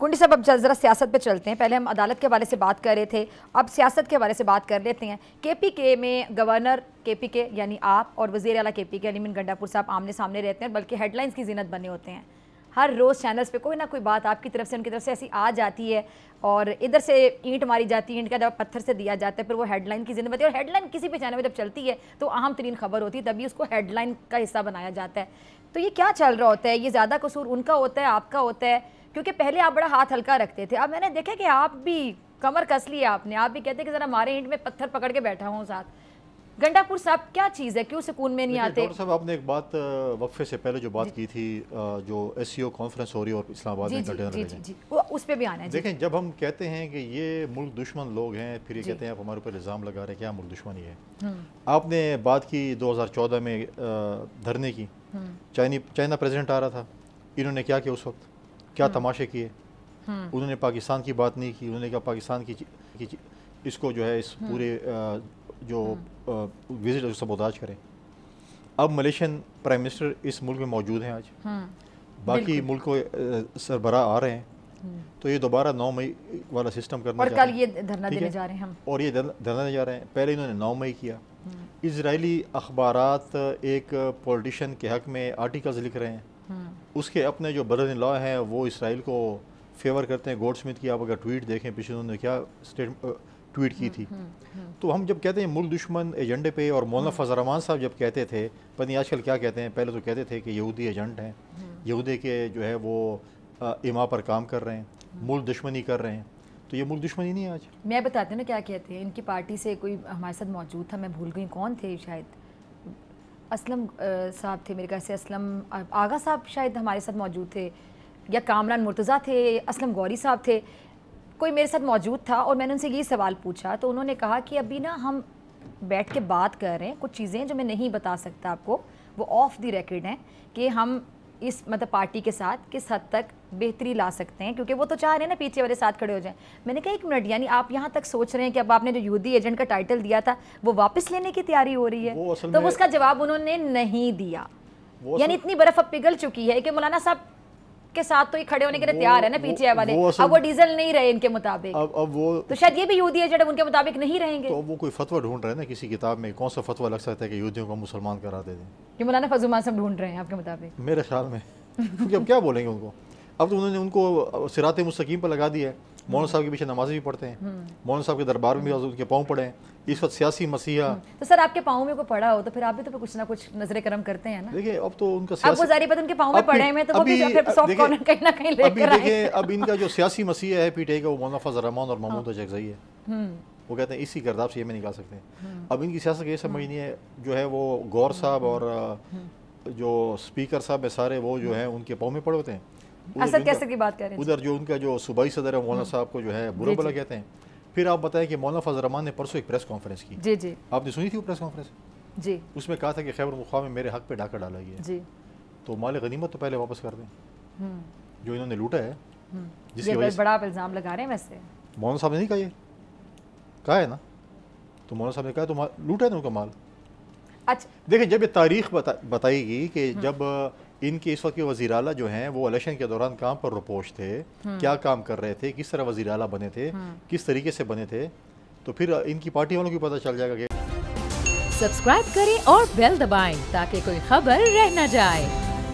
कुंडी साहब, अब ज़रा सियासत पे चलते हैं। पहले हम अदालत के हवाले से बात कर रहे थे, अब सियासत के हवाले से बात कर लेते हैं। KPK में गवर्नर KPK यानी आप और वज़ीर आला KPK अलीमीन गंडापुर साहब आमने सामने रहते हैं, बल्कि हेडलाइंस की ज़ीनत बने होते हैं। हर रोज़ चैनल्स पे कोई ना कोई बात आपकी तरफ से उनकी तरफ से ऐसी आ जाती है और इधर से ईंट मारी जाती है, ईंट का जवाब पत्थर से दिया जाता है, फिर वो हेडलाइन की ज़िंदगी बनती है। और हेडलाइन किसी भी चैनल में जब चलती है तो अहम तरीन खबर होती है, तभी उसको हेडलाइन का हिस्सा बनाया जाता है। तो ये क्या चल रहा होता है? ये ज़्यादा कसूर उनका होता है, आपका होता है? क्योंकि पहले आप बड़ा हाथ हल्का रखते थे, अब मैंने देखा कि आप भी कमर कस ली आपने, आप भी कहते हैं कि ज़रा हमारे ईंट में पत्थर पकड़ के बैठा हूँ साथ। गंडापुर साहब, क्या चीज़ है, क्यों सुकून में नहीं आते? डॉक्टर साहब, आपने एक बात वक्फे से पहले जो बात की थी, जो SCO कॉन्फ्रेंस हो रही है और इस्लामाबाद में कंटेनर, उस पे भी आना है। देखें, जब हम कहते हैं कि ये मुल्क दुश्मन लोग हैं, फिर ये कहते हैं आप हमारे ऊपर इल्ज़ाम लगा रहे हैं, क्या मुल्क दुश्मनी है? आपने बात की 2014 में धरने की, चाइना प्रेसिडेंट आ रहा था, इन्होंने क्या किया उस वक्त? क्या तमाशे किए? उन्होंने पाकिस्तान की बात नहीं की, उन्होंने कहा पाकिस्तान की इसको जो है इस पूरे जो विजिट है सबोताज करें। अब मलेशियन प्राइम मिनिस्टर इस मुल्क में मौजूद हैं आज, बाकी मुल्क को सरबराह आ रहे हैं, तो ये दोबारा 9 मई वाला सिस्टम करना, और कल ये धरना देने जा रहे हैं हम, और ये धरना देने जा रहे हैं। पहले इन्होंने 9 मई किया। इजरायली अखबारात एक पॉलिटिशियन के हक में आर्टिकल्स लिख रहे हैं, उसके अपने जो ब्रदर इन लॉ हैं वो इसराइल को फेवर करते हैं। गोल्डस्मिथ की आप अगर ट्वीट देखें, पिछले उन्होंने क्या ट्वीट की थी। तो हम जब कहते हैं मुल्क दुश्मन एजेंडे पे, और मौलाना फजल रहमान साहब जब कहते थे, पता नहीं आजकल क्या कहते हैं, पहले तो कहते थे कि यहूदी एजेंट हैं, यहूदी के जो है वो इमा पर काम कर रहे हैं, मुल्क दुश्मनी कर रहे हैं, तो ये मुल्क दुश्मनी नहीं है आज। मैं बताती हूँ ना क्या कहते हैं। इनकी पार्टी से कोई हमारे साथ मौजूद था, मैं भूल गई कौन थे, शायद असलम साहब थे मेरे ख्याल से, असलम आगा साहब शायद हमारे साथ मौजूद थे, या कामरान मुर्तज़ा थे, असलम गौरी साहब थे, कोई मेरे साथ मौजूद था। और मैंने उनसे ये सवाल पूछा तो उन्होंने कहा कि अभी ना हम बैठ के बात कर रहे हैं, कुछ चीज़ें जो मैं नहीं बता सकता आपको, वो ऑफ द रिकॉर्ड हैं, कि हम इस मतलब पार्टी के साथ किस हद तक बेहतरी ला सकते हैं, क्योंकि वो तो चाह रहे हैं ना पीछे वाले साथ खड़े हो जाएं। मैंने कहा 1 मिनट, यानी आप यहाँ तक सोच रहे हैं कि अब आपने जो यहूदी एजेंट का टाइटल दिया था वो वापस लेने की तैयारी हो रही है? तो उसका जवाब उन्होंने नहीं दिया। यानी इतनी बर्फ अब पिघल चुकी है कि मौलाना साहब के साथ तो ये खड़े होने के लिए तैयार है ना पीछे वाले, अब वो डीजल नहीं रहे इनके मुताबिक, अब वो तो शायद ये भी यहूदी एजेंट उनके मुताबिक नहीं रहेंगे। तो वो कोई फतवा ढूंढ रहे हैं ना किसी किताब में, कौन सा फतवा लग सकता है कि यहूदियों को मुसलमान करा दे दें? ये मौलाना फजल साहब ढूंढ रहे हैं आपके मुताबिक, मेरे ख्याल में। क्योंकि अब क्या बोलेंगे उनको? अब तो उन्होंने उनको सिरात मुस्तकीम पर लगा दिया है। मौलाना साहब के पीछे नमाज़ी भी पढ़ते हैं, मौलाना साहब के दरबार में भी उनके पाँव पड़े हैं, इस वक्त सियासी मसीहा। तो सर आपके पाँव में कोई पड़ा हो तो फिर आप भी तो कुछ ना कुछ नजर करम करते हैं ना। देखिए अब तो उनका अब वो जारी उनके पाँव में पड़े हैं, तो वो भी सॉफ्ट कॉर्नर कहीं ना कहीं लेकर आएंगे। अब इनका जो सियासी मसीहा है PTI का, वो मौलाना फजल रहमान और महमूद अजगज़ई है। वो कहते हैं इसी गर्दाब से ये में निकाल सकते हैं। अब इनकी सियासत ये समझनी है, जो है वो गौर साहब और जो स्पीकर साहब है सारे, वो जो है उनके पाँव में पड़े होते हैं। असद कैसे की बात कर रहे हैं? उधर जो उनका जो सूबाई सदर है मौलाना साहब को जो है बुरा भला कहते हैं। फिर आप बताएं कि मौलाना फजल रहमान ने परसों एक प्रेस कॉन्फ्रेंस की, जी जी, आपने सुनी थी वो प्रेस कॉन्फ्रेंस? जी, उसमें कहा था कि खैबर मुख्तार में मेरे हक पे डाका डाला गया जी, तो माल गनीमत तो पहले वापस कर दें जो इन्होंने लूटा है, जिसकी वजह से बड़ा इल्जाम लगा रहे हैं। वैसे मौलाना साहब ने नहीं कहा, ये कहा है ना, तो मौलाना साहब ने कहा तो लूटा है उनका माल। अच्छा देखिए, जब ये तारीख बताएगी कि जब इनके इस वक्त के वज़ीर आला जो हैं वो इलेक्शन के दौरान काम पर रुपोश थे, क्या काम कर रहे थे, किस तरह वज़ीर आला बने थे, किस तरीके से बने थे, तो फिर इनकी पार्टी वालों को पता चल जाएगा। कि सब्सक्राइब करें और बेल दबाएं ताकि कोई खबर रह न जाए।